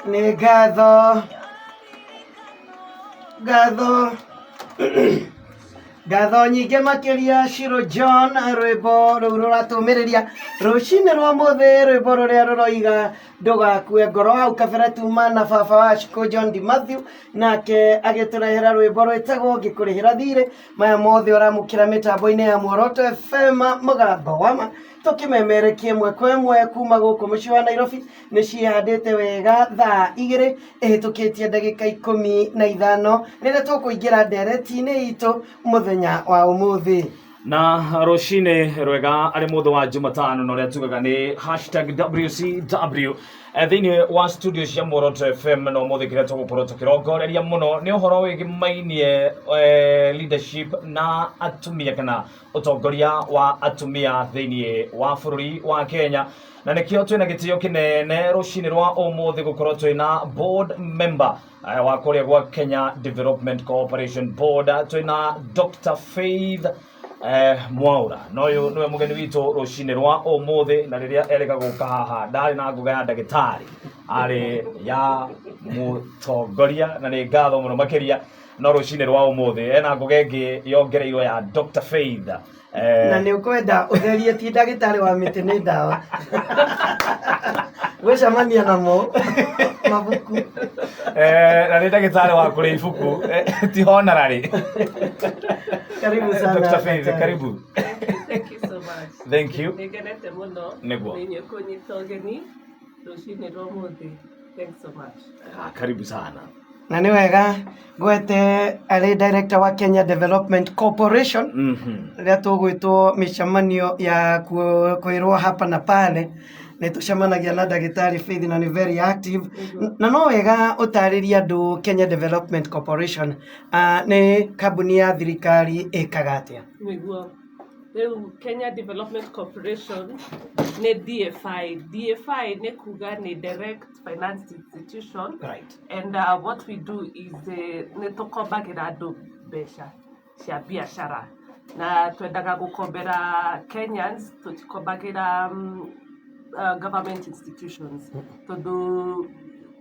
nĩ ngatho nyingĩ makĩria Shiro John rwĩmbo rũu rũratũmĩrĩria rũcinĩ rwa mũthĩ, rwĩmbo rũrĩa rũroiga ndũgakue ngoro. Hau kabere tuma na baba wa Shiko John Di Matthew nake agĩtũrehera rwĩmbo rwĩtagwo ngĩkũrĩhĩra thirĩ. Maya mothe ũramũkĩra mĩtambo-inĩ ya Muoroto FM mũgambo wa ma, tũkĩmemerekia ĩmwe kwa ĩmwe kuma gũkũ mũciĩ wa Nairobi. Nĩ cihandĩte wega thaa 2 ĩhĩtũkĩtie ndagĩka 15 rĩrĩa tũkũingĩra ndereti-inĩ itũ mũthenya wa ũmũthĩ. Na rũcinĩ rwega arĩ mũthĩ wa Jumatano na ũrĩa tugaga nĩ #WCW thĩinĩ wa studio cia Muoroto FM. na ũmũthĩ kĩrĩa tũgũkorwo tũkĩrongoreria mũno nĩ ũhoro wĩgĩmainie leadership na atumia kana ũtongoria wa atumia thĩinĩ wa bũrũri wa Kenya. Na nĩkĩo twĩna gĩtĩo kĩnene rũcinĩ rwa ũmũthĩ gũkorwo twĩna board member wa kũrĩa gwa Kenya Development Corporation Board, twĩna Dr. Faith Mwaura. Noyo niwe mugeni witũ rũcinĩ rwa ũmũthĩ, na rĩrĩa erĩga gũka haha ndarĩ na ngoga ya ndagĩtarĩ, arĩ ya mũtongoria na nĩ ngatho mũno makĩria. No rũcinĩ rwa ũmũthĩ ena ngoga ĩngĩ yongereirwo ya Dr. Faith. Na nĩ ũkwenda ũtherie ti ndagĩtarĩ wa mĩtĩ nĩ ndawa gwĩcemania namo mabuku na nĩ ndagĩtarĩ wa kũrĩa ibuku ti honorary. Karibu sana Dr. Faith, karibu. Thank you so much. Thank you. Nigenete muno. Nĩguo. Nĩ kũnyita ũgeni rũcinĩ rwa ũmũthĩ. Thanks so much. Karibu sana. na nĩ wega gwete arĩ director wa Kenya Development Corporation rĩrĩa tũgwĩtwo mĩcemanio ya kwĩrwo hapa na pale nĩ tũcemanagia na ndagĩtarĩ Faith na nĩ very active. Na no wega ũtarĩria andũ Kenya Development Corporation nĩ kambuni ya thirikari ĩkaga atĩa? Nĩguo. Rĩu Kenya Development Corporation nĩ DFI. DFI nĩ kuga nĩ Direct Finance Institution. Right. And what we do is nĩ tũkombagĩra andũ mbeca cia biacara. Na twendaga gũkombera Kenyans, tũtikombagĩra government institutions. Tondũ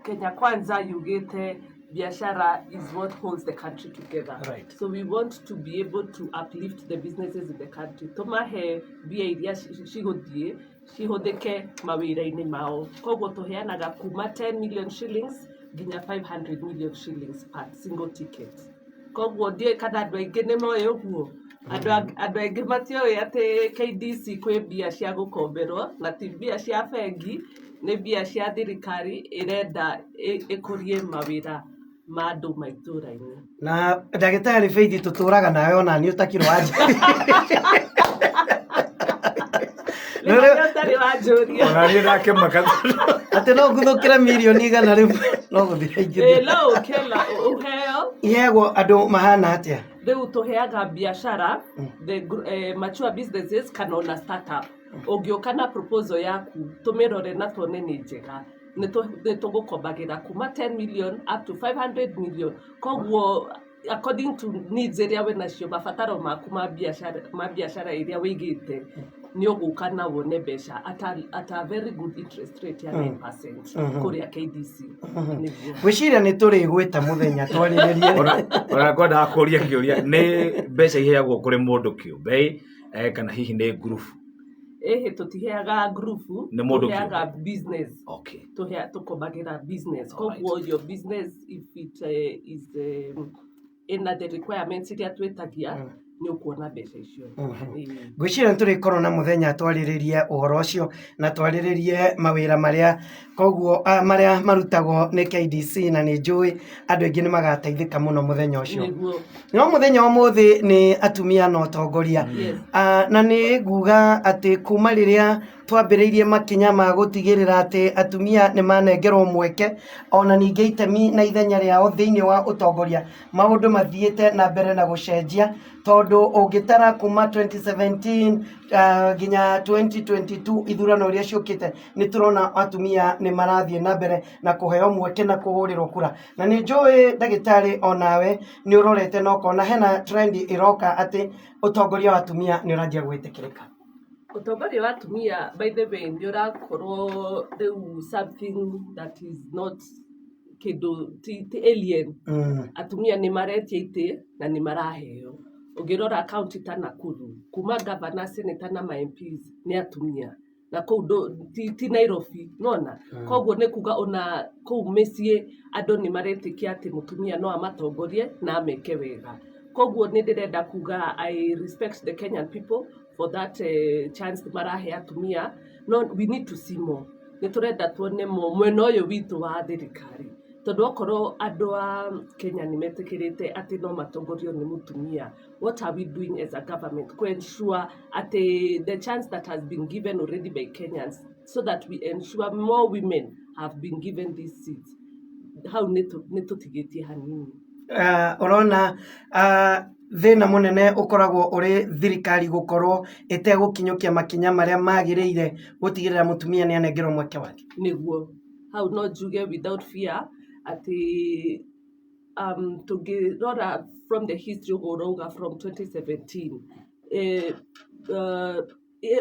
Kenya Kwanza yugĩte biashara is what holds the country together. Right. So we want to be able to uplift the businesses in the country. Tumahe mbia iria cigũthiĩ cihũthĩke mawĩra-inĩ mao. Koguo tũheanaga kuma 10 million shillings nginya 500 million shillings per single ticket. Koguo ndiĩ kana andũ aingĩ nĩ moĩ ũguo. Andũ aingĩ matiũĩ atĩ KDC kwĩ mbia cia gũkomberwo na ti mbia cia bengi, nĩ mbia cia thirikari ĩrenda ĩkũrie mawĩra ma andũ maitũra-inĩ. Na ndagĩtarĩ Faith tũtũraga nawe ona nĩ ũtakirwo anja. Nĩtarĩ wanjũria. Ona niĩ ndakĩmaka. Atĩ no ngũthũkĩra mirioni igana rĩmwe no gũthira ingĩ. No ũkela ũheo. Ihegwo andũ mahana atĩa? Rĩu tũheaga biacara, the mature businesses kana ona startup. Ũngĩũka na proposal yaku tũmĩrore na tuone nĩ njega. Nĩ tũgũkombagĩra kuma 10 million up to 500 million. Koguo according to needs ĩrĩa wĩ nacio, mabataro maku ma biacara ĩrĩa wĩigĩte nĩ ũgũka na wone mbeca at a very good interest rate ya 9% kũrĩa KDC. Gwĩciria nĩ tũrĩgwĩta mũthenya twarĩrĩrie. Ona ngwenda kũria kĩũria, nĩ mbeca iheagwo kũrĩ mũndũ kĩũmbe kana hihi nĩ group? Tũtiheaga group, tũheaga business. Okay. Tũkombagĩra business. Koguo your business if it is in the requirements iria twĩtagia nĩ ũkuona mbeca icio. Gwĩciria nĩ tũrĩkorwo na mũthenya twarĩrĩrie ũhoro ũcio na twarĩrĩrie mawĩra marĩa koguo marĩa marutagwo nĩ KDC, na nĩ njũĩ andũ aingĩ nĩ magateithĩka mũno mũthenya ũcio. No mũthenya ũmũthĩ nĩ atumia na ũtongoria. Na nĩ nguga atĩ kuma rĩrĩa twambĩrĩirie makinya ma gũtigĩrĩra atĩ atumia nĩ manengerwo mweke ona ningĩ itemi na ithenya rĩao thĩinĩ wa ũtongoria, maũndũ mathiĩte na mbere na gũcenjia, tondũ ũngĩtara kuma 2017 nginya 2022 ithurano iria ciũkĩte nĩ tũrona atumia nĩ marathiĩ na mbere na kũheo mweke na kũhũrĩrwo kura. Na nĩ njũĩ ndagĩtarĩ onawe nĩ ũrorete na ũkona hena trend ĩroka atĩ ũtongoria wa atumia nĩ ũranjia gwĩtĩkĩrĩka. Ũtongoria wa atumia by the way nĩ ũrakorwo rĩu something that is not kĩndũ ti alien. Atumia nĩ maretia itĩ na nĩ maraheo. Ũngĩrora kaunti ta Nakuru, kuma governor, senator na MPs nĩ atumia. Na kũu ti Nairobi, nona? Koguo nĩ kuga ona kũu mĩciĩ andũ nĩ maretĩkia atĩ mũtumia no amatongorie na ameke wega. Koguo nĩ ndĩrenda kuga I respect the Kenyan people for that chance marahe atumia. No, we need to see more. Nĩ tũrenda tuone mwena ũyũ witũ wa thirikari. Tondũ okorwo andũ a Kenya nĩ metĩkĩrĩte atĩ no matongorio nĩ mũtumia, what are we doing as a government to ensure atĩ the chance that has been given already by Kenyans, so that we ensure more women have been given these seats? Hau nĩ tũtigĩtie hanini. Ũrona thĩna mũnene ũkoragwo ũrĩ thirikari gũkorwo ĩtegũkinyũkia makinya marĩa magĩrĩire gũtigĩrĩra mũtumia nĩ anengerwo mweke wake. Nĩguo hau no njuge without fear atĩ tũngĩrora from the history ũrauga from 2017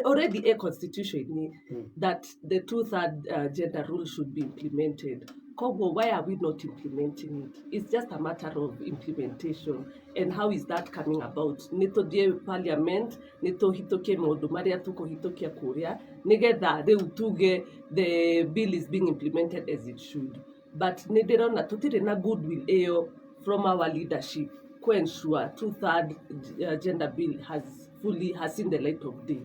already a constitution that the 2/3 gender rule should be implemented. Koguo, why are we not implementing it? It's just a matter of implementation. And how is that coming about? Nĩtũthiĩ parliament, nĩtũhĩtũkie maũndũ marĩa tũkũhĩtũkia kũrĩa, nĩgetha rĩu tuge the bill is being implemented as it should. But nĩndĩrona tũtirĩ na goodwill ĩyo from our leadership to ensure 2/3 gender bill has seen the light of day.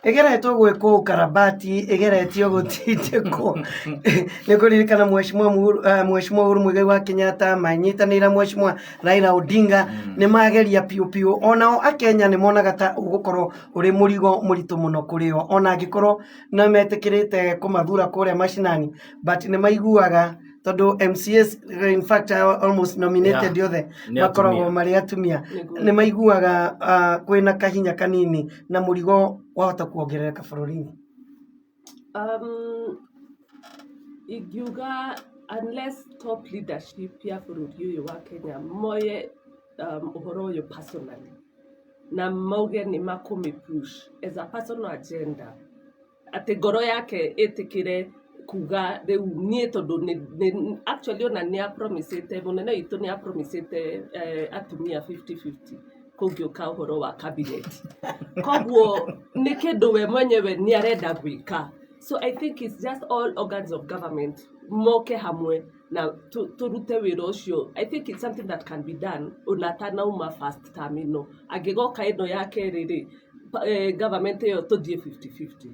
Egeretwo gwĩkwo ukarabati, egeretio gũtindĩkwo. Nĩ kũririkana Mheshimiwa Uhuru Muigai wa Kenyatta, manyitanĩra Mheshimiwa Raila Odinga, nĩ mageria piũ. Onao Akenya nĩ monaga ta ũgũkorwo ũrĩ mũrigo mũritũ mũno kũrĩ o. Ona angĩkorwo no metĩkĩrĩte kũmathura kũrĩa mashinani, but nĩ maiguaga tondũ MCAs in fact almost nominated othe makoragwo marĩ atumia. Nĩ maiguaga kwĩna kahinya kanini na mũrigo wahota kuongerereka bũrũri-inĩ. Ingiuga unless top leadership ya bũrũri ũyũ wa Kenya moye ũhoro ũyũ personally na mauge nĩ makũmĩpush as a personal agenda, atĩ ngoro yake ĩtĩkĩre kuga rĩu niĩ tondũ actually ona nĩ apromisĩte, mũnene witũ nĩ apromisĩte atumia 50-50 kũngĩũka ũhoro wa cabinet. Koguo nĩ kĩndũ we mwenyewe nĩ arenda gwĩka. So I think it's just all organs of government moke hamwe na tũrute wĩra ũcio. I think it's something that can be done ona tanauma first term ĩno. Angĩgoka ĩno ya kerĩ rĩ, government ĩyo tũthiĩ 50-50.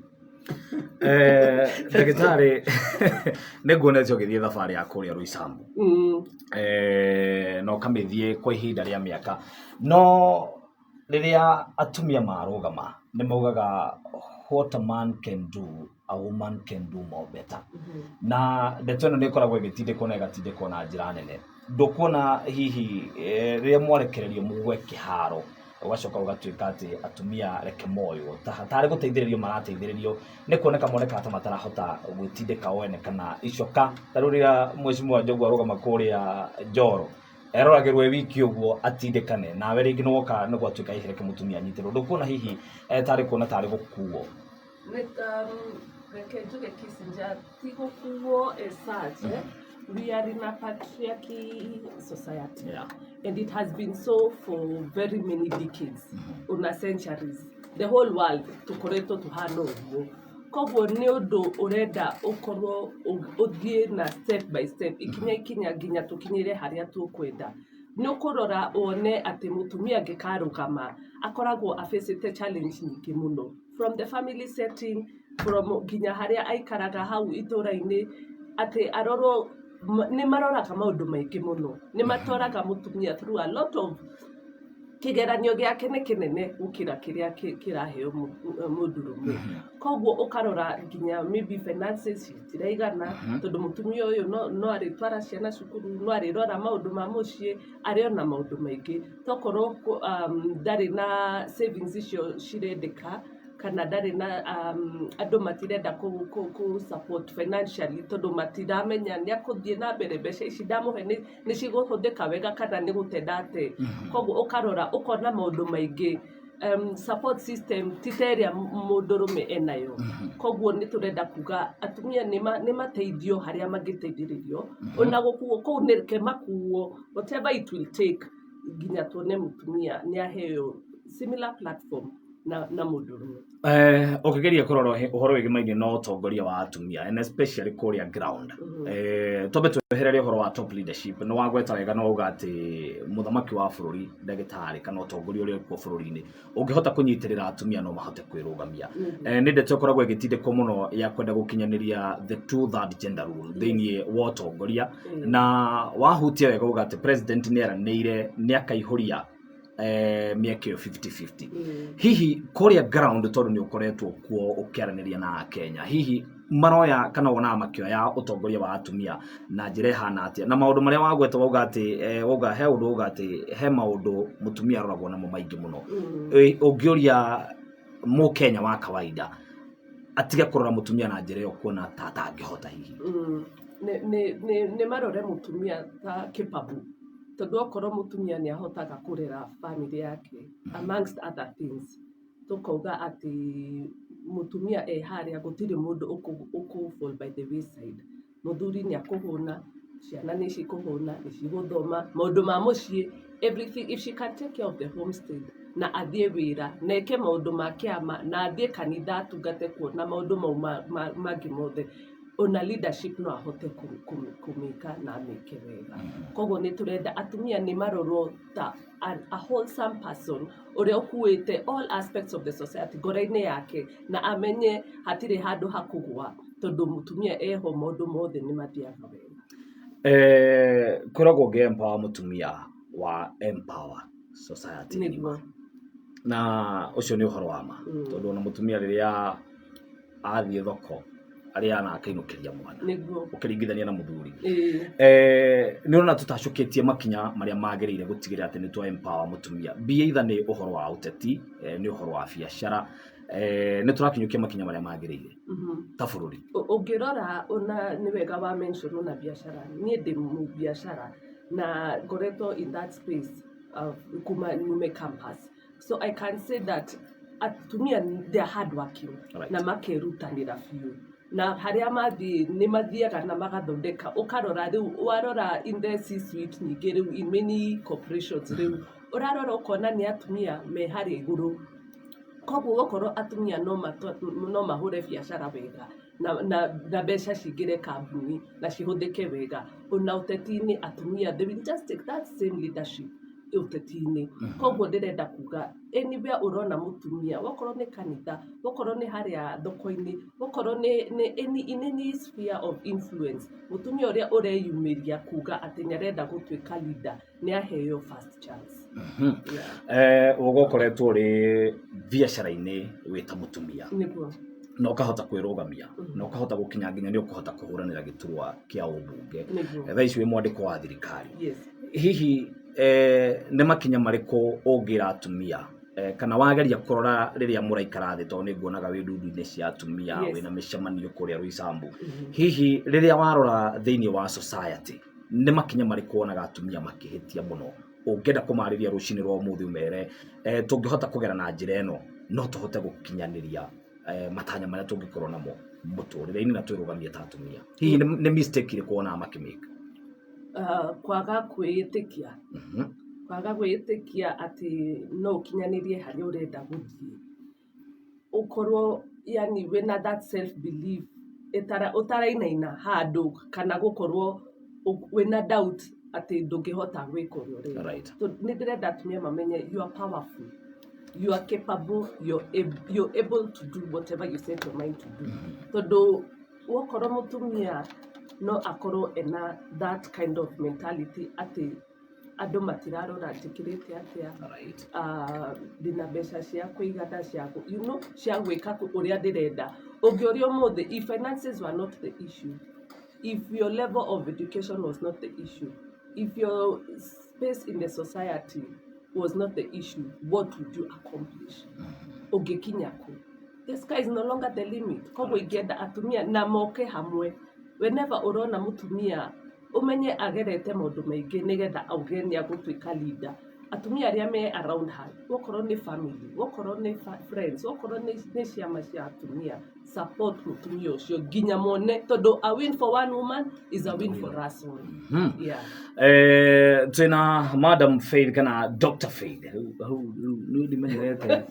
Ndagĩtarĩ nĩnguonete ũgĩthiĩ thabarĩ ya kũrĩa Rũisambu no kamĩthiĩ kwa ihinda rĩa mĩaka, no rĩrĩa atumia marũgama nĩ maugaga what a man can do a woman can do more better. Na ndeto ĩno nĩ ĩkoragwo ĩgĩtindĩkwo na ĩgatindĩkwo na njĩra nene. Ndũkuona hihi rĩrĩa mwarekererio mũgwe kĩharo ũgacoka ũgatuĩka atĩ atumia reke moyo tarĩ gũteithĩrĩrio marateithĩrĩrio nĩ kuoneka moneka ta matarahota gwĩtindĩka wene kana icoka tarĩ rĩrĩa Mheshimiwa Njogu arũgama kũrĩa Njoro eroragĩrwo wiki ũguo atindĩkane nawe rĩngĩ nĩwoka nĩ gwatuĩka ihereke mũtumia anyitĩrwo. Ndũkuona hihi tarĩ kuona tarĩ gũkuo? Reke njuge Kissinger ti gũkuo as such. We are in a patriarchy society, and it has been so for very many decades, centuries. The whole world tukoretwo tuhana ũguo. Koguo nĩ ũndũ ũrenda ũkorwo ũthiĩ na step by step, ikinya nginya tũkinyĩre harĩa tũkwenda. Nĩ ũkũrora wone atĩ mũtumia angĩkarũgama akoragwo afacĩte challenge nyingĩ mũno, from the family setting, from nginya harĩa aikaraga hau itũũra-inĩ, atĩ arorwo nĩ maroraga maũndũ maingĩ mũno, nĩ matoraga mũtumia through a lot of kĩgeranio gĩake nĩ kĩnene gũkĩra kĩrĩa kĩraheo mũndũrũme. Koguo ũkarora nginya maybe finances citiraigana, tondũ mũtumia ũyũ no arĩtwara ciana cukuru, no arĩrora maũndũ ma mũciĩ, arĩona maũndũ maingĩ. Tokorwo ndarĩ na savings icio cirendeka, kana ndarĩ na andũ matirenda ku support financially tondũ matiramenya nĩ akũthiĩ na mbere mbeca ici ndamũhe nĩ cigũhũthĩka wega kana nĩ gũtenda atĩ. Koguo ũkarora ũkona maũndũ maingĩ support system titeria mundurume enayo koguo ni turenda kuga atumia ni mateithio haria magiteithiririo ona gukuo kou ni kemakuo whatever it will take ginya tuone mutumia ni aheo similar platform na mundurume ukigeria kurora uhoro wigi maingi no utongoria wa atumia and especially kuria ground tobe twehereria uhoro wa top leadership no wagweta wega no uga ati muthamaki wa bururi ndagitari kana utongoria uri ku bururi-ini ungihota kunyitirira atumia no mahote kwirugamia ni ndete ukoragwo igitindiko muno ya kwenda gukinyaniria the 2/3 gender rule thiini wa utongoria na wahutia wega uga ati president ni aranire ni akaihuria miaka 50-50 hihi kuria ground tondu ni ukoretwo kuo ukiaraniria na Kenya hihi maroya kana wona makioya utongoria wa atumia na njire hana atia na maundu maria wagweta wauga ati wauga he undu uga ati he maundu mutumia aroragwo namo maingi muno ungioria mu Kenya wa kawaida atiga kurora mutumia na njire yo kuona tata angihota hihi ne marore mutumia ta capable tondu okorwo mutumia ni ahotaga kurera family yake amongst other things tukauga ati mutumia haria gutiri mundu uku fall by the wayside muthuri ni akuhuna ciana ni cikuhuna ni ciguthoma maundu ma mucii everything if she can take care of the homestead na athie wira na eke maundu ma kiama na athie kanitha atungate kuona maundu mau mangi mothe ona leadership no ahote kumika na ameke wega koguo ni turenda atumia ni marorwo ta a wholesome person uria ukuite all aspects of the society goraine yake na amenye hatire handu hakugwa tondu mutumia eho maundu mothe ni mathiaga wega kuragwo empower mutumia wa empower society niguo na ucio ni uhoro wa ma tondu ona mutumia riria athie thoko aria ana akainukiria mwana ukiringithania na muthuri ni ona tutacukitie makinya maria magirire gutigirira ati ni twa empower mutumia bia itha ni uhoro wa uteti ni uhoro wa biashara ni turakinyukia makinya maria magirire ta bururi ungirora ona ni wega wa mention ona biashara ni ndi mu biashara na goreto in that space of kuma nume campus so I can say that atumia they are hard working na makerutanira fiu na haria mathi ni mathiaga na magathondeka ukarora riu warora in the C-suite nyingi riu in many corporations riu urarora ukona ni atumia me hari iguru koguo gokorwo atumia no mahure biashara wega na mbeca cingire kambuni na cihuthike wega ona uteti-ini atumia they will just take that same leadership uteti-ini koguo ndirenda kuga anywhere urona mutumia wakorwo ni kanitha wakorwo ni haria thoko-ini wakorwo ni in any sphere of influence mutumia uria ureyumiria kuga ati ni arenda gutuika leader ni aheo first chance ugokoretwo ri biashara-ini wita mutumia niguo na ukahota kwirugamia na ukahota gukinya nginya ni ukuhota kuhuranira giturwa kia ubunge thaa ici wi mwandiko wa thirikari hihi ne makinya mariko ungira atumia kana wageria kurora riria muraikara thi to ni nguonaga wi ndundu-ini cia atumia wina micemanio kuria Rwisambu hihi riria warora thiini wa society ne makinya mariko onaga atumia makihitia muno ungenda kumariria rucini rwa umuthi umere tungihota kugera na njira eno no tuhote gukinyaniria matanya maria tungikorwo namo muturire-ini na twirugamia ta atumia hihi ni mistake iri kuona makimika kwaga kwiyitikia ati no ukinyanirie hari urenda guthie ukorwo yani wina that self belief utarainaina handu kana gukorwo wina doubt ati ndungihota gwika uria urenda so ni ndirenda atumia mamenye you are powerful, you are capable, you're able to do whatever you set your mind to do tondu wakorwo mutumia no akorwo ena that kind of mentality ati andu matirarora tikirite atia dina mbeca cia kuigana cia cia gwika uria ndirenda ungiorio mothe if finances were not the issue, if your level of education was not the issue, if your space in the society was not the issue, what would you accomplish? Ugekinya ku the sky is no longer the limit koguo ingienda atumia na moke hamwe whenever urona mutumia umenye agerete maundu maingi nigetha auge ni agutuika leader atumia arĩa me around her wokorwo nĩ family wokorwo nĩ friends wokorwo nĩ ciama cia atumia support mũtumia ũcio nginya mone tondũ a win for one woman is a win for us all. Tena Madam Faith kana Dr. Faith ndio ndimenyerete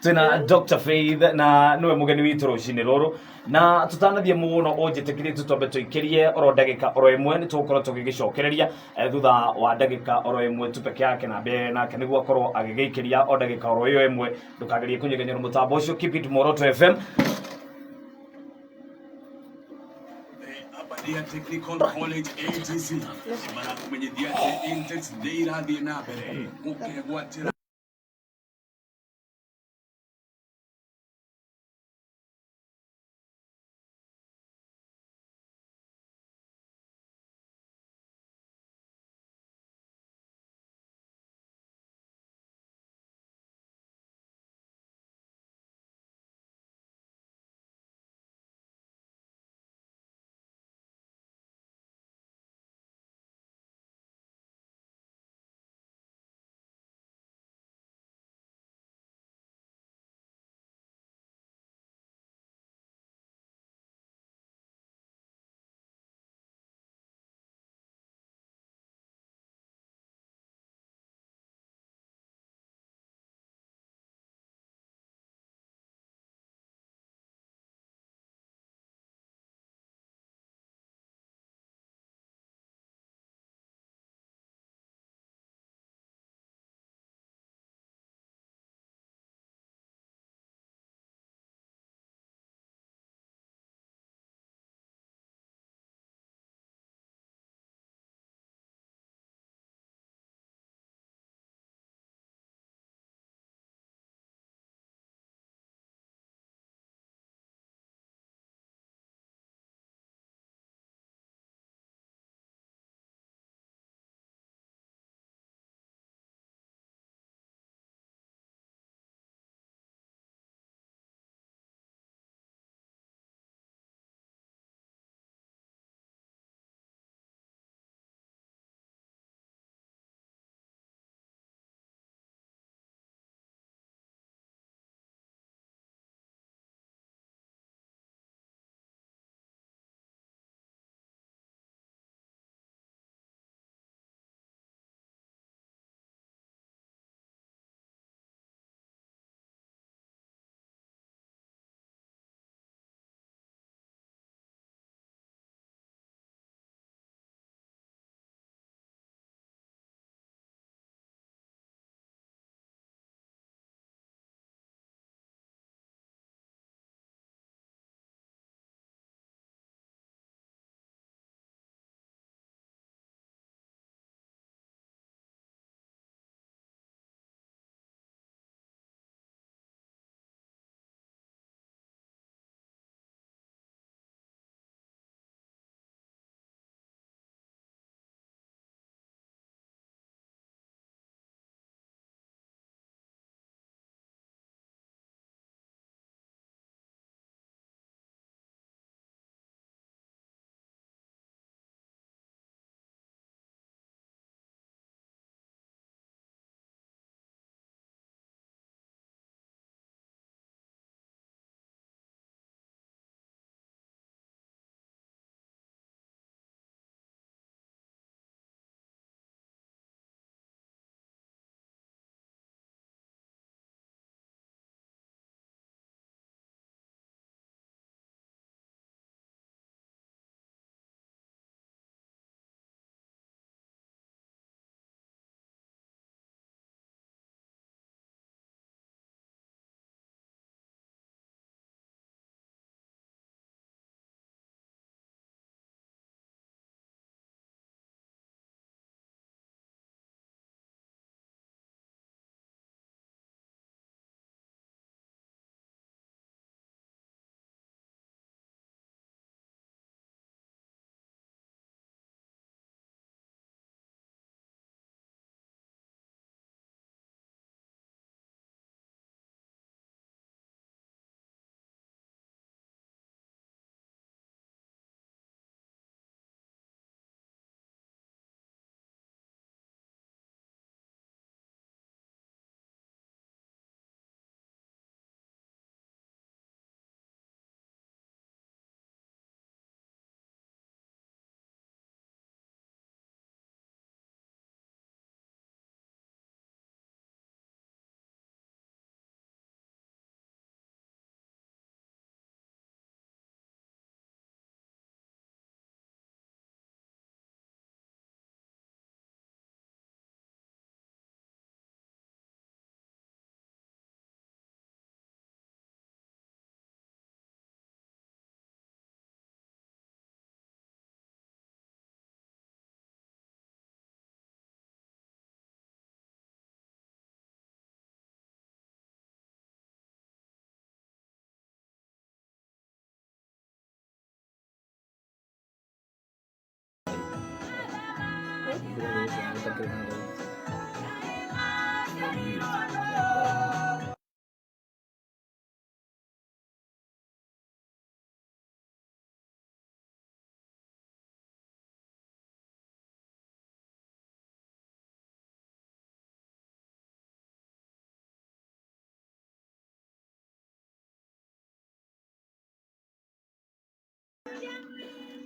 tena Dr. Faith na niwe mugeni witu rucini ruru na tutanathie muno onjitikirie tutombe tuikirie oro ndagika oro imwe ni tukorwo tugigicokereria thutha wa ndagika oro imwe tu peke yake na be nake niguo akorwo agigikiria o ndagika oro iyo imwe ndukagerie kunyegenyera mutambo ucio. Keep it Mwaura FM. Technical College ATC. Imara kumenyithia index ndeira thie na mbere ukegwatira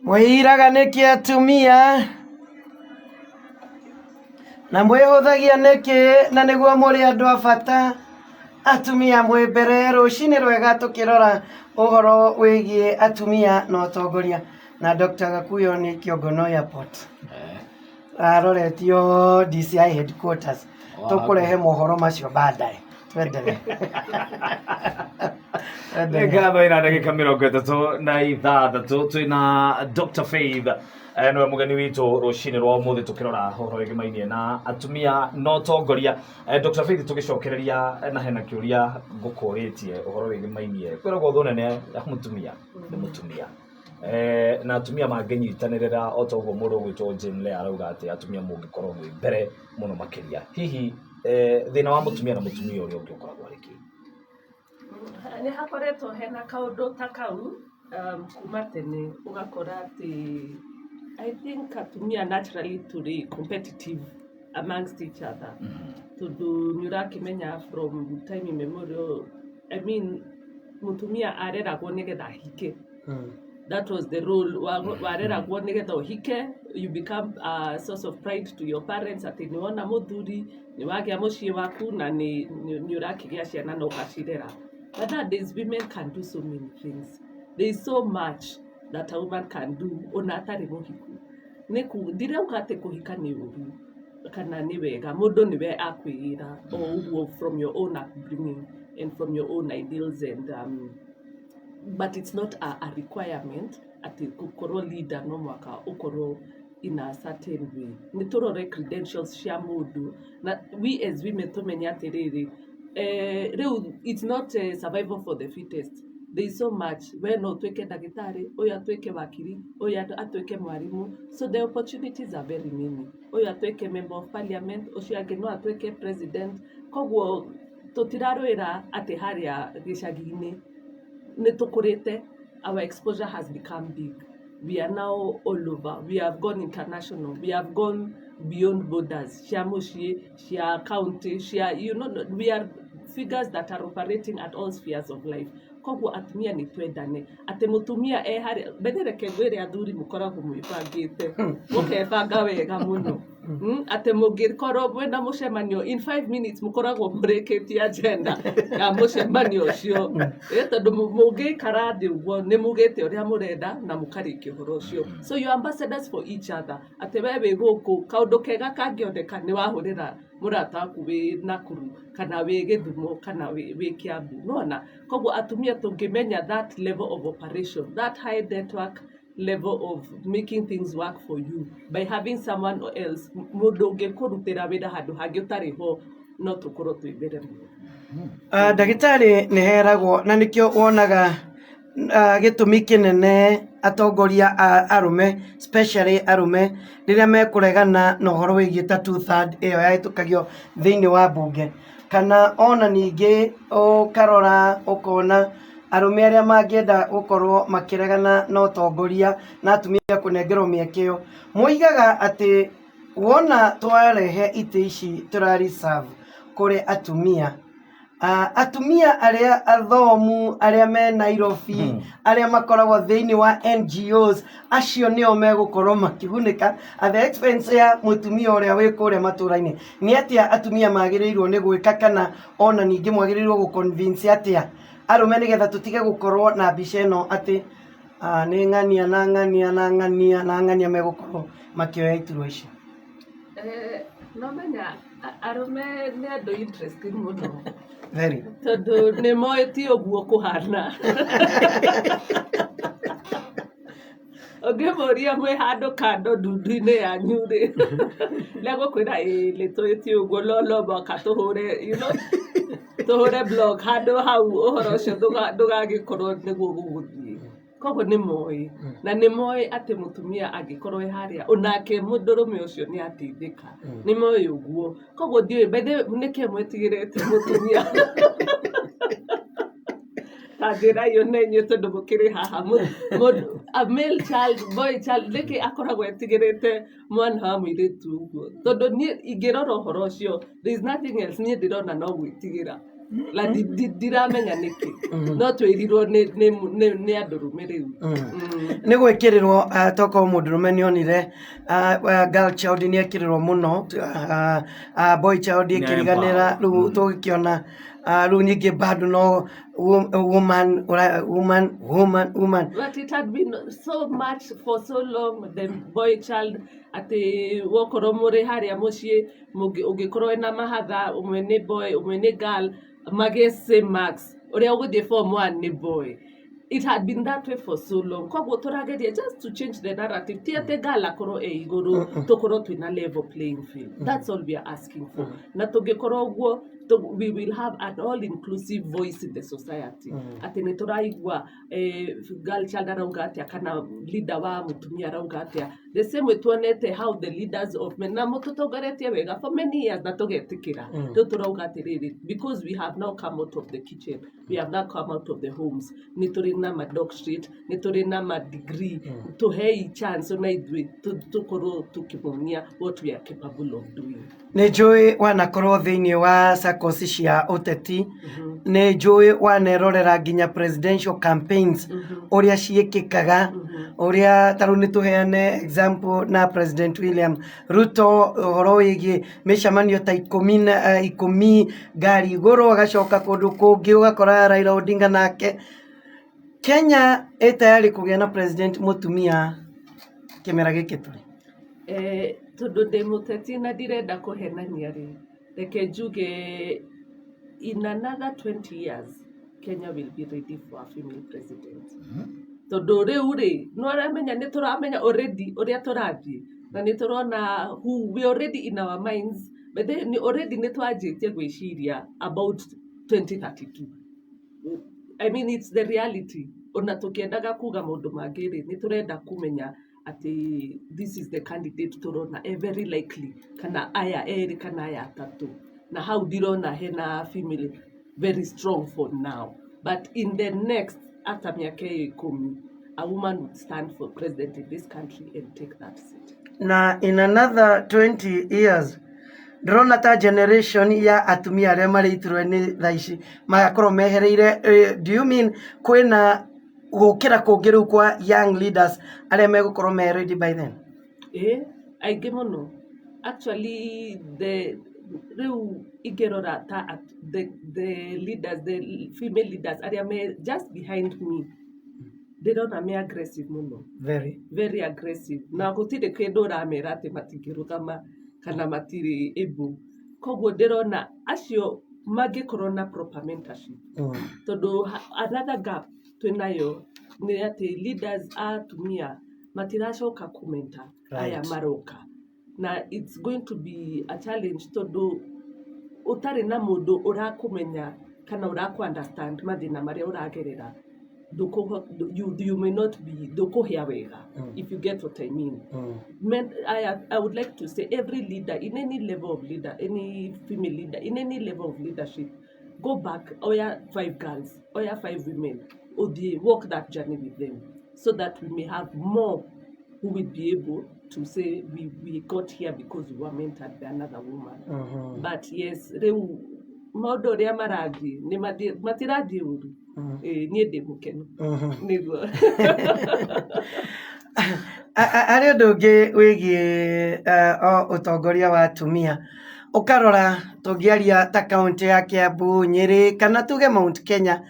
Mwĩiraga nĩkĩ atumia na mwĩhũthagia nĩkĩ na nĩguo mũrĩ andũ a bata atumia mwĩ mbere rũcinĩ rwega tũkĩrora ũhoro wĩgiĩ atumia na ũtongoria na Dr. Gakuyo nĩ Kĩongono Airport aroretio DCI headquarters tũkũrehe mohoro macio baadaye twendere ngatho ina ndagĩka 36 twĩna Dr. Faith niwe mũgeni witũ rũcinĩ rwa ũmũthĩ tũkĩrora ũhoro wĩgĩmainie na atumia na ũtongoria. Dr. Faith tũgĩcokereria na hena kĩũria ngũkũrĩtie ũhoro wĩgĩmainie kwĩragwo thũ nene mũtumia nĩ mũtumia na atumia mangĩnyitanĩrĩra o ta ũguo mũndũ ũgwĩtwo Jane arauga atĩ atumia mũngĩkorwo mwĩ mbere mũno makĩria hihi thĩna wa mũtumia na mũtumia ũrĩa ũngĩ ũkoragwo arĩ kĩ? Nĩ hakoretwo hena kaũndũ ta kau kuma tene ũgakora atĩ I think atumia naturally tũrĩ competitive amongst each other tondũ nĩ ũrakĩmenya from time immemorial I mean mũtumia areragwo nĩgetha ahike. That was the role. Wareragwo nĩgetha ũhike, you become a source of pride to your parents atĩ nĩ wona mũthuri nĩ wagĩa mũciĩ waku na nĩ ũrakĩgĩa ciana na ũgacirera. But nowadays women can do so many things. There is so much that a woman can do ona atarĩ mũhiku. Ndirauga atĩ kũhika nĩ ũru kana nĩ wega, mũndũ nĩwe akwĩira o ũguo from your own upbringing and from your own ideals and but it's not a requirement atĩ gũkorwo leader no mwaka ũkorwo in a certain way. Nĩ tũrore credentials cia mũndũ na we as women tũmenye atĩrĩrĩ rĩu it's not survival for the fittest. There is so much. We no tuĩke ndagĩtarĩ, ũyũ atuĩke wakiri, ũyũ atuĩke mwarimũ. So the opportunities are very many. Ũyũ atuĩke member of parliament, ũcio angĩ no atuĩke president. Koguo tũtirarũĩra atĩ harĩa gĩcagi-inĩ nĩ tũkũrĩte. Our exposure has become big. We are now all over. We have gone international. We have gone beyond borders. Cia mũciĩ, cia county, cia, you know, we are figures that are operating at all spheres of life. Koguo atumia nĩ twendane. Atĩ mũtumia harĩa mbere ngwĩre athuri mũkoragwo mwĩbangĩte. Mũkebanga wega mũno. Atĩ mũngĩkorwo mwĩna mũcemanio in 5 minutes mũkoragwo mũrĩkĩtie agenda ya mũcemanio ũcio. Tondũ mũngĩikara thĩ ũguo nĩ mugĩte ũrĩa mũrenda na mũkarĩkia ũhoro ũcio. So you are ambassadors for each other. Atĩ we wĩ gũkũ kaũndũ kega kangĩoneka nĩ wahũrĩra mũrata waku wĩ Nakuru kana wĩ Gĩthumo kana wĩ Kiambu. Nona koguo atumia tũngĩmenya that level of operation, that high network level of making things work for you by having someone else mũndũ ũngĩkũrutĩra wĩra handũ hangĩ ũtarĩ ho no tũkorwo twĩ mbere mũno. Ndagĩtarĩ nĩ heragwo na nĩkĩo wonaga gĩtũmi kĩnene atongoria arũme especially arũme rĩrĩa mekũregana na ũhoro wĩgiĩ ta 2/3 ĩyo yahĩtũkagio thĩinĩ wa mbunge kana ona ningĩ ũkarora ũkona arũme arĩa mangĩenda gũkorwo makĩregana na ũtongoria na atumia kũnengerwo mĩeke ĩyo moigaga atĩ wona twarehe itĩ ici tũrariserve kũrĩ atumia atumia arĩa athomu arĩa me Nairobi arĩa makoragwo thĩinĩ wa NGOs acio nĩo megũkorwo makĩgunĩka at the expense ya mũtumia ũrĩa wĩ kũrĩa matũra-inĩ. Nĩ atĩa atumia magĩrĩirwo nĩ gwĩka kana ona ningĩ mwagĩrĩirwo gũconvince atĩa arũme nĩgetha tũtige gũkorwo na mbica ĩno atĩ nĩ ng'ania na ng'ania na ng'ania na ng'ania megũkorwo makĩoya iturwa icio? No menya arũme nĩ andũ interesting mũno. Very. Tondũ nĩ moĩ ti ũguo kũhana. Ũngĩmũria mwĩ handũ kando ndundu-inĩ yanyu rĩ nĩ agũkwĩra nĩ tũĩ ti ũguo lolo mwaka tũhũre, you know, tũhũre blog handũ hau ũhoro ũcio ndũgagĩkorwo nĩguo gũgũthiĩ. koguo nĩ moĩ na nĩ moĩ atĩ mũtumia angĩkorwo e harĩa onake mũndũrũme ũcio nĩ ateithĩka nĩ moĩ ũguo koguo ndiũĩ nĩkĩ mwĩtigĩrĩte mũtumia Tanjĩrai ona inyuĩ tondũ mũkĩrĩ haha a male child boy child nĩkĩ akoragwo etigĩrĩte mwana wa mũirĩtu ũguo tondũ niĩ ingĩrora ũhoro ũcio there is nothing else niĩ ndĩrona no gwĩtigĩra la ndiramenya nĩkĩ no twĩrirwo nĩ andũrũme rĩu nĩ gwĩkĩrĩrwo toko mũndũrũme nĩonire girl child nĩekĩrĩrwo mũno boy child ĩkĩriganĩra rĩu tũgĩkĩona rĩu ningĩ bado no woman. But it had been so much for so long the boy child ati wokorwo mũrĩ harĩa mũciĩ ũngĩkorwo na mahatha ũmwe nĩ boy ũmwe nĩ girl magĩce max ũrĩa ũgũthiĩ form 1 nĩ boy. It had been that way for so long. Koguo tũrageria just to change the narrative. Ti atĩ girl akorwo e igũrũ tũkorwo twĩna level playing field. That's all we are asking for. Na tũngĩkorwo ũguo we will have an all-inclusive voice in the society. Atĩ nĩ tũraigua girl child arauga atĩa kana leader wa mũtumia arauga atĩa. The same way tuonete how the leaders of men na mũtũtongoretie wega for many years na tũgetĩkĩra. Rĩu tũrauga atĩrĩrĩ because we have now come out of the kitchen. We have now come out of the homes. Nĩ tũrĩ na doctorate, nĩ tũrĩ na degree. Tũhei chance ona ithuĩ tũkorwo tũkĩmonia what we are capable of doing. Nĩ njũĩ wanakorwo thĩinĩ wa SACCOs cia ũteti nĩ njũĩ wanerorera nginya presidential campaigns ũrĩa ciĩkĩkaga ũrĩa tarũ nĩ tũheane example na President William Ruto ũhoro wĩgiĩ mĩcemanio ta 10 ngari igũrũ agacoka kũndũ kũngĩ ũgakora Raila Odinga nake Kenya tayari kũgĩa na president mũtumia kĩmera gĩkĩ tũrĩ tondũ ndĩ mũteti na ndirenda kũhenania rĩ reke njuge in another 20 years Kenya will be ready for a female president. Tondũ rĩu rĩ no aramenya nĩ tũramenya already ũrĩa tũrathiĩ na nĩ tũrona who we already in our minds but then already nĩ twanjĩtie gwĩciria about 2032. I mean it's the reality. Ona tũkĩendaga kuga maũndũ mangĩ rĩ nĩ tũrenda kũmenya ati this is the candidate tũrona very likely kana aya erĩ kana aya atatũ na how ndirona hena female very strong for now but in the next after mĩaka 10 a woman would stand for president in this country and take that seat. Na in another 20 years ndrona ta generation ya atumia arĩa marĩitirwo nĩ thaici magakorwo mehereire do you mean kwĩna gũkĩra kũngĩ rĩu kwa young leaders arĩa megũkorwo me ready by then? Aingĩ mũno actually rĩu ingĩrora ta the leaders the female leaders arĩa me just behind me ndĩrona me aggressive mũno very aggressive na gũtirĩ kĩndũ ũramera atĩ matingĩrũgama kana matirĩ able koguo ndĩrona acio mangĩkorwo na proper mentorship tondũ another gap twĩnayo nĩ atĩ leaders atumia matiracoka kũmenta aya maroka na it's going to be a challenge tondũ ũtarĩ na mũndũ ũrakũmenya kana ũrakũ-understand mathĩna marĩa ũragerera you may not be ndũkũhĩa wega if you get what I mean. I would like to say every leader in any level of leader, any female leader in any level of leadership, go back oya 5 girls oya 5 women walk that journey with them so that we may have more who will be able to say we got here because we were mentored by another woman. But yes rĩu maũndũ ũrĩa marathiĩ nĩ matirathiĩ ũru niĩ ndĩ mũkenu nĩguo arĩ ũndũ ũngĩ wĩgiĩ ũtongoria wa atumia ũkarora tũngĩaria ta kaunti ya Kiambu, Nyeri kana tuge Mount Kenya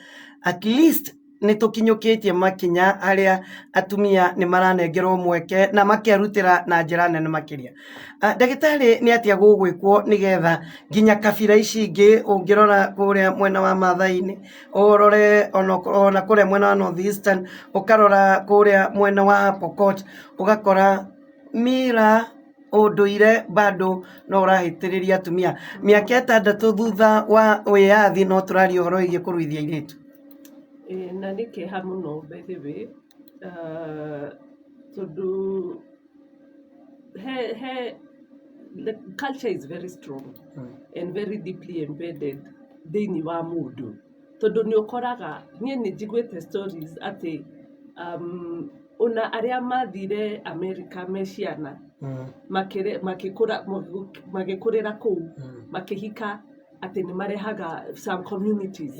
at least nĩ tũkinyũkĩtie makinya arĩa atumia nĩ maranengerwo mweke na makĩrutĩra na njĩra nene makĩria. Ndagĩtarĩ nĩ atĩa gũgwĩkwo nĩgetha nginya kabira ici ingĩ ũngĩrora kũrĩa mwena wa Maathai-inĩ ũrore ona kũrĩa mwena wa North Eastern ũkarora kũrĩa mwena wa Pokot ũgakora mira ũndũire bado no ũrahĩtĩrĩria atumia mĩaka 6 thutha wa wĩyathi no tũraria ũhoro wĩgiĩ kũruithia airĩtu. Na nĩ kĩeha mũno by the way to do the culture is very strong and very deeply embedded thĩinĩ wa mũndũ tondũ nĩ ũkoraga niĩ nĩ njiguĩte stories atĩ ona arĩa mathire America me ciana magĩkũrĩra kũu makĩhika atĩ nĩ marehaga some communities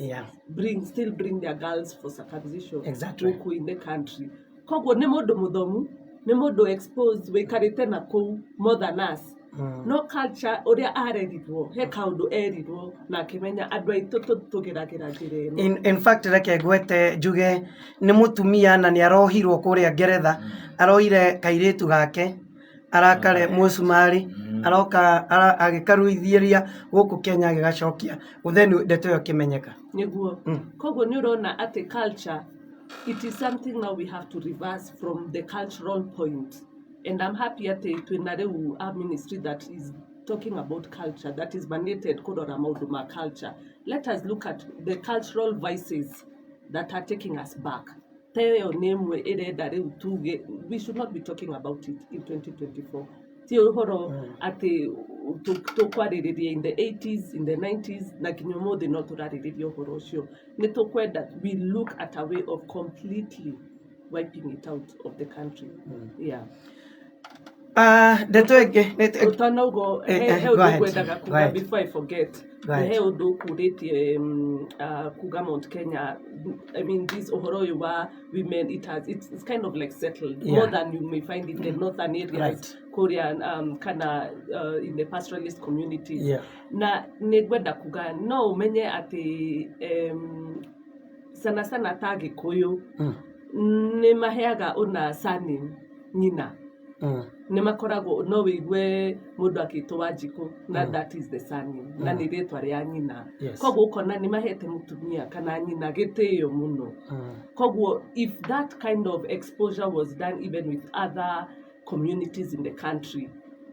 still bring their girls for circumcision gũkũ in the country koguo nĩ mũndũ mũthomu nĩ mũndũ exposed wĩkarĩte na kũu more than us no culture ũrĩa arerirwo he kaũndũ erirwo na akĩmenya andũ aitũ tũgeragĩra njĩra ĩno in fact reke ngwete njuge nĩ mũtumia na nĩ arohirwo kũrĩa Ngeretha aroire kairĩtu gake arakare mũcumari aroka agĩkaruithĩria gũkũ Kenya agĩgacokia then ndeto ĩyo kĩmenyeka nĩguo koguo nĩ ũrona atĩ culture it is something now we have to reverse from the cultural point. And I'm happy at our ministry that is talking about culture, that is mandated Kodora Mauduma culture. Let us look at the cultural vices that are taking us back. We should not be talking about it in 2024. In the 80s, in the 90s, that we look at a way of completely wiping it out of the country. Yeah. Before I forget, Mount Kenya, I mean, this Ohoroiwa women, it's kind of like settled, more than you may find in the northern areas, Korean, in the pastoralist communities. Na negwenda kuga, no, menye ati sana tagi koyo, ne maheaga ona surname nyina. Nĩ makoragwo no wĩgue mũndũ akĩtwa Njikũ na that is the surname na nĩ rĩtwa rĩa nyina koguo ũkona nĩ mahete mũtumia kana nyina gĩtĩo mũno koguo if that kind of exposure was done even with other communities in the country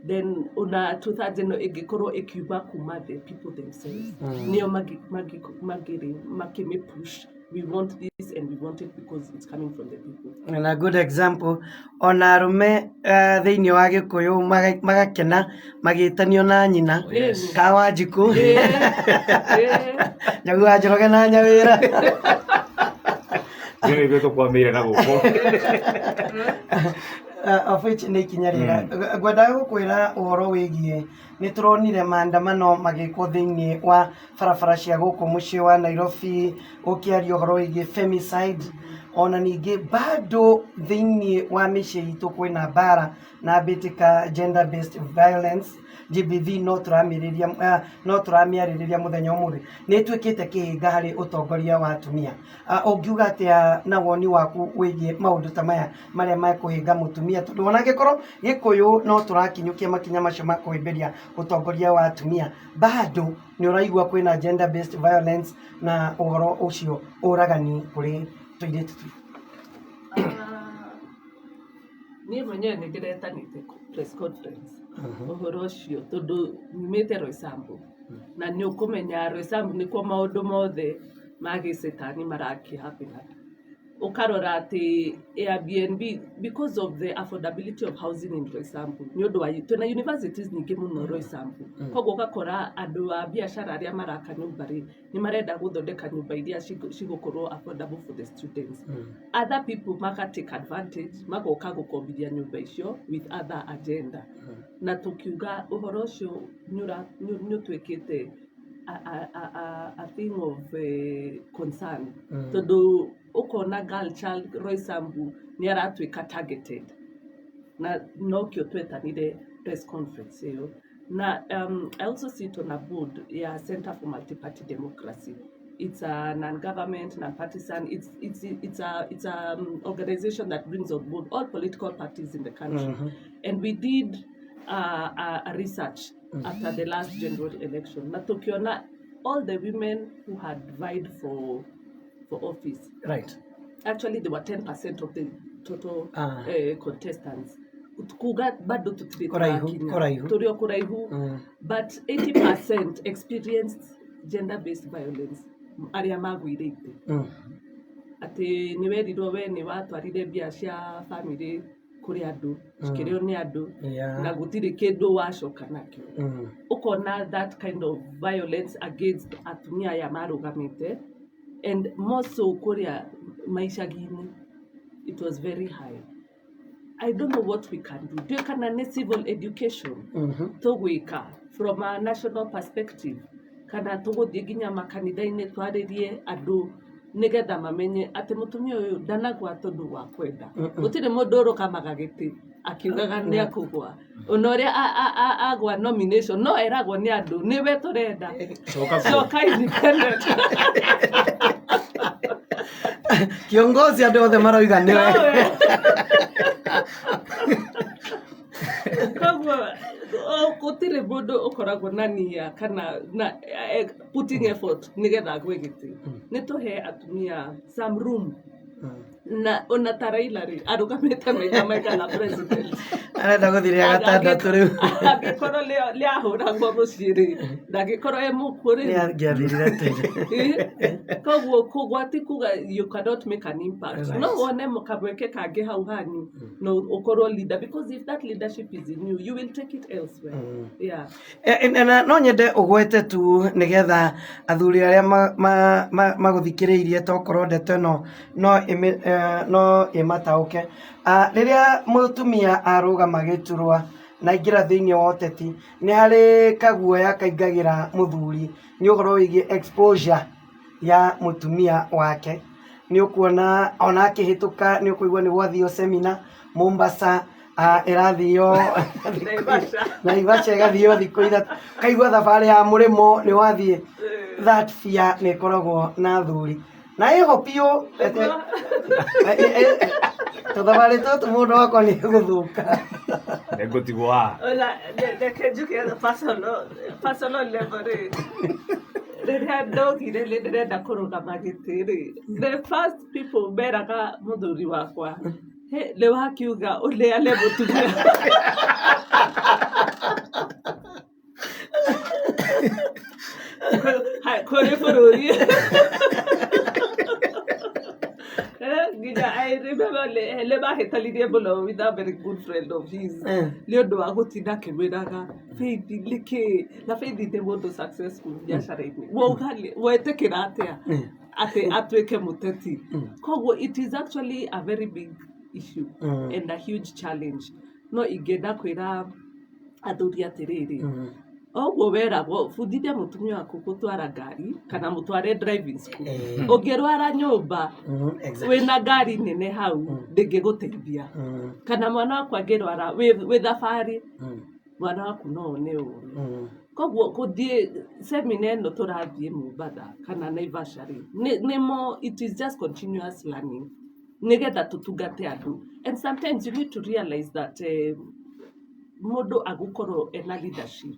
then ona tuthajeno ĩngĩkorwo ĩkiuma kuma the people themselves nĩo makĩmĩ push. We want this and we want it because it's coming from the people. And a good example, on arume thĩinĩ wa Gĩkũyũ magakena magĩtanio na nyina kawa Njikũ Njogu wa Njoroge na Nyawĩra nĩ gĩtũ kwa mĩre na gũkũ of which nĩ ikinya rĩega ngwendaga gũkwĩra ũhoro wĩgiĩ nĩ tũronire maandamano magĩkwo thĩinĩ wa barabara cia gũkũ mũciĩ wa Nairobi ũkĩaria ũhoro wĩgiĩ femicide ona ningĩ bado thĩinĩ wa mĩciĩ itũ kwĩna mbara na mbĩtĩka gender based violence GBV no tũramĩarĩrĩria mũthenya ũmũthĩ nĩ ĩtuĩkĩte kĩhĩnga harĩ ũtongoria wa atumia ũngiuga atĩa na woni waku wĩgiĩ maũndũ ta maya marĩa mekũhĩnga mũtumia tondũ ona angĩkorwo Gĩkũyũ no tũrakinyũkia makinya macio ma kũhĩmbĩria ũtongoria wa atumia bado nĩ ũraigua kwĩna gender based violence na ũhoro ũcio ũragani kũrĩ tũirĩtu niĩ mwenyewe nĩ ndĩretanĩte press conference ũhoro ũcio tondũ nyumĩte Roysambu na nĩ ũkũmenya Roysambu nĩkuo maũndũ mothe ma gĩcetani marakĩhappen ukarora ati Airbnb because of the affordability of housing in Roysambu nĩ ũndũ wa twĩna universities nyingĩ mũno Roysambu koguo ũgakora andũ a biacara arĩa maraka nyũmba rĩ nĩ marenda gũthondeka nyũmba iria cigũkorwo affordable for the students other people maka take advantage magoka gũkombithia nyũmba icio with other agenda na tukiuga ũhoro ũcio nĩ ũtuĩkĩte a thing of concern tondũ ukona girl child Roysambu ni aratuika targeted na no kio twetanire press conference hiyo na I also sit on a board ya Center for Multi-Party Democracy. It's a non-government, non-partisan. It's a organization that brings on board all political parties in the country. And we did a research after the last general election. Na tukiona all the women who had vied for office. Right. Actually, they were 10% of the total contestants. Bado kuraihu. But 80% experienced gender-based violence. At ati ni werirwo we ni watwarire mbia cia family kuri andu cikirio ni andu na gutiri kindu wacoka nakio ukona that kind of violence against atumia ya marugamite and more so kuria maishagini it was very high. I don't know what we can do. Do kana civil education tugwika from a national perspective kana tuguthie ginya makanitha-ini twaririe andu nigetha mamenye ati mutumia uyu ndanagwa tondu wa kwenda gutire mundu urukamaga giti akiugaga ni akugwa ona uria agwa nomination no eragwo ni andu niwe turenda coka independent kiongozi andu othe maroiga niwe gutire mundu ukoragwo na nia kana na putting effort nigetha gwe giti nituhe atumia some room na ona tarailari arugamite mega na president arenda guthiria gatandatu riu agikoro le ahura ngo muciri ndagikoro emukuri ni angiathirire tiri kugwati kuga you cannot make an impact no one mukabweke kangi hau hanyu no ukorwo leader because if that leadership is in you will take it elsewhere no nyende ugwete tu nigetha athuri aria maguthikiriirie tokorwo ndeto no imatauke riria mutumia arugama giturwa na ingira thiini wa uteti ni hari kaguoya kaingagira muthuri ni ugoro wigi exposure ya mutumia wake ni ukuona ona akihituka ni ukuigwa ni gwathio seminar Mombasa irathio Naivasha igathio thikũ ithatũ kaigua thabarĩ ya mũrĩmo ni wathie that fear ni koragwo na thuri na iho piu tuthabarĩ tũtũ mũndũ wakwa ni guthuka negotigwa ola de kejuke personal level rĩrĩa ndogire ndĩrenda kũrũgama gĩtĩ-rĩ the first people meraga mũthuri wakwa nĩ wakiuga ũleale mũtumia kũrĩ bũrũri I remember Leba Hetalidia Bolo with a very good friend of his. Leodo Agotina Kemeraga, Faith Like, La Faith de Modo successful, Yashare. Wogale, where take it out there at the Atweke Muteti. Kogo, it is actually a very big issue and a huge challenge. No, Igeda Quera Adoria Terere. Ogo wera fundithia mutumia waku gutwara ngari kana mutware driving school ungirwara nyumba wina ngari nene hau ndingiguteithia kana mwana wakwa ngirwara wi thabari mwana waku no one uru koguo kuthie seminar no turathie Mombasa kana Naivasha nimo it is just continuous learning nigetha tutungate andu and sometimes you need to realize that mundu agukorwo ena leadership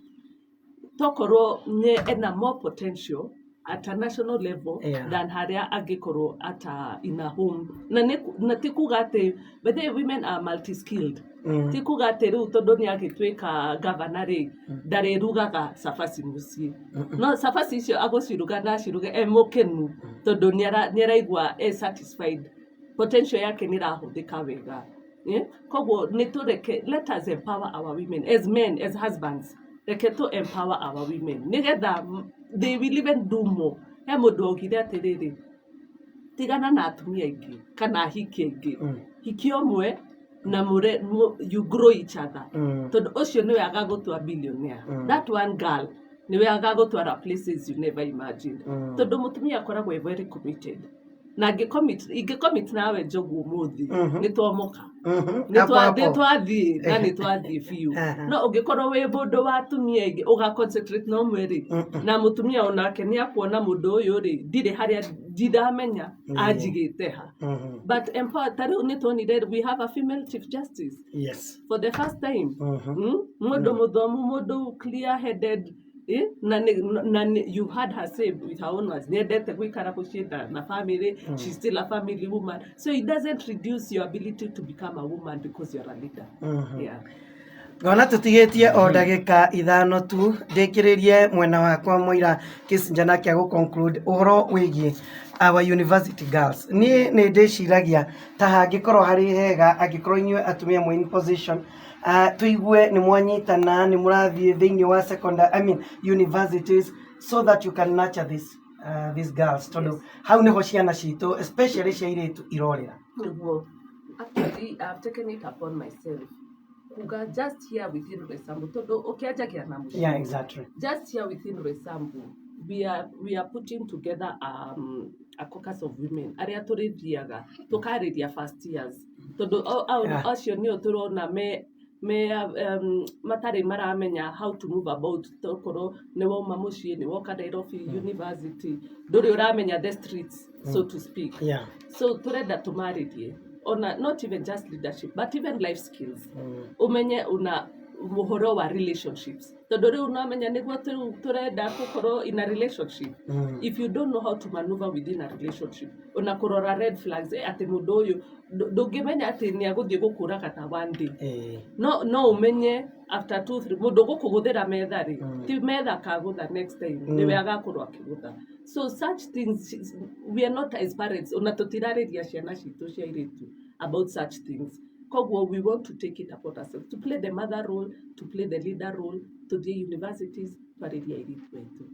tokorwo ne ena more potential at a national level than haria agikoro at in a home na tikuga ati but the women are multi skilled tikuga ati ru tondu ni agitwika governor ndare rugaga safasi muci no safasi icio agociruga na ciruga emokenu tondu ni araigwa satisfied potential yake ni rahuthika wega koguo ni tureke let us empower our women as men as husbands to empower our women nigetha they will even do more mundu ogire atiriri tigana na atumia ingi kana hiki ingi hiki omwe na you grow each other tondu ucio niwe agagutwa billionaire that one girl niwe agagutwara places you never imagined tondu mutumia akoragwo very committed na ingicommit nawe Njogu umuthi nitwomoka nitwathie na nitwathie biu no ungikorwo wi mundu wa atumia ingi uga concentrate no mweri na mutumia onake ni akuona mundu uyu ri ndire haria ndamenya ajigite ha but empower tari nitwonire we have a female chief justice for the first time mundu muthomu mundu clear headed you had her say with her own words niendete gwikara kushinda na family she's still a family woman so it doesn't reduce your ability to become a woman because you're a leader Ngona tutigetie o ndagika ithano tu ndikiririe mwena wakwa Mwaura Kissinger na kia go conclude uhoro wigie our university girls ni ndiciragia ta hangikorwo hari hega angikorwo inyue atumia mwe in position tuigue ni mwanyitana ni murathie thiini wa secondary universities so that you can nurture these girls tondu hau niho ciana citu especially cia iritu irorera. Actually, I've taken it upon myself. Kuga just here within Resambu, todo ukiajagia na mushi. Yeah, exactly. Just here within Resambu, we are putting together a caucus of women. Aria turithiaga, tukariria first years. Todo acio ni turona me matari maramenya how to move about tokoro ne woma mushi ni woka Nairobi University. Dori uramenya the streets, so to speak. Yeah. So turenda tumaririe. Not even just leadership, but even life skills. Umenye una muhoro wa relationships. Todori unamenya niguo turenda gukoro in a relationship. If you don't know how to maneuver within a relationship, unakurora red flags ati mundu uyu ndungimenya ati ni aguthie gukura kata one day. No umenye after 2-3 mundu gukuguthira metha ri ti metha kagutha next time niwe agakorwo akigutha. So such things, we are not as parents, unatutirareria ciana citu cia iritu about such things. Kogwo we want to take it upon ourselves to play the mother role, to play the leader role, to the universities, twariria iritu wetu.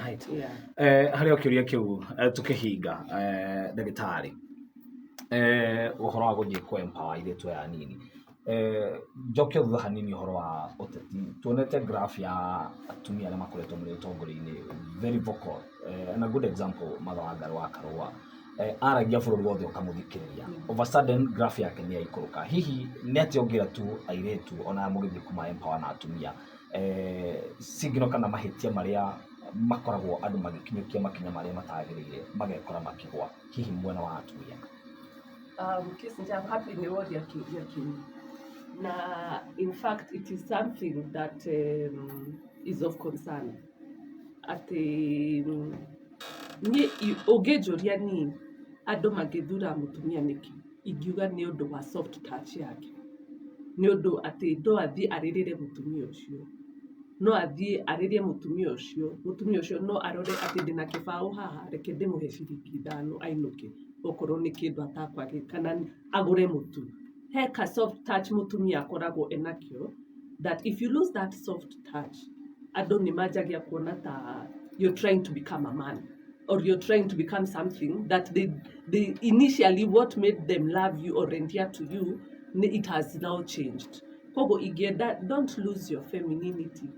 Right. Yeah. Hari okiuria kiu tukihinga ndagitari. Uhoro wa guthie ku empower iritu ya nini. Njoke thutha hanini uhoro wa uteti tuonete graph ya atumia arĩa makoretwo mũrĩ ũtongoria-inĩ very vocal and a good example Mother wa Ngarũ wa Karũa aragia bũrũri wothe ũkamũthikĩrĩria over sudden graph yake nĩ yaikũrũka hihi nĩ atĩ ongira tu airĩtu ona mũgĩthiĩ kuma empower na atumia signo kana mahĩtia marĩa makoragwo andũ magĩkinyũkia makinya marĩa matagĩrĩire magekora makĩgwa hihi mwena wa atumia. Kissinger, I'm happy ni wodi ya kiu. Na in fact it is something that is of concern. Ati ni ogejoria ni andu magithura mutumia niki igiuga ni undu wa soft touch yake ni undu ati ndo athi aririre mutumia ucio no athi aririe mutumia ucio no arore ati ndina kibao haha reke ndimuhe ciringi 5 ainuke okorwo ni kindu atakwage kana agure mutu heka soft touch mutumia akoragwo enakio that if you lose that soft touch andu ni majagia kuona ta you're trying to become a man or you're trying to become something that they initially what made them love you or render to you it has now changed. Kogo igenda don't lose your femininity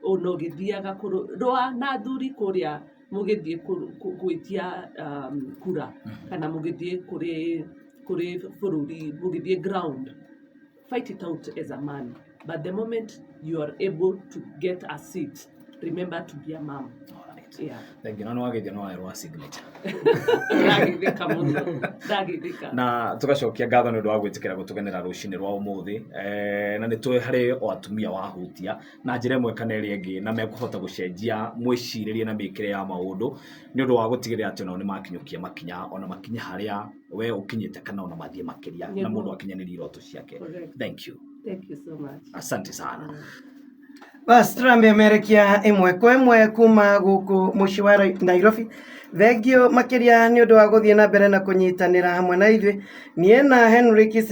no githiaga roa na thuri kuria mugithie kuitia kura kana mugithie kuri fururi mugithie ground fight it out as a man but the moment you are able to get a seat remember to be a mom. Yeah. Thank you. No wagithia no airwa signature. Ndagithika. Na tugacokia ngatho ni undu wa gwitikira gutugenera rucini rwa umuthi na ni twi hari o atumia wahutia na njira imwe kana iri ingi na mekuhota gucenjia mwiciririe na mikire ya maundu ni undu wa gutigirira ati no ni makinyukia makinya ona makinya haria we ukinyite kana ona mathie makiria na mundu akinyaniria iroto ciake. Thank you so much. Asante sana. Bas turambe merekia imwe kwa imwe kuma guku muci wa Nairobi thengio makiria ni undu wa guthie na mbere na kunyitanira hamwe na ithuĩ nie na Henry Kissinger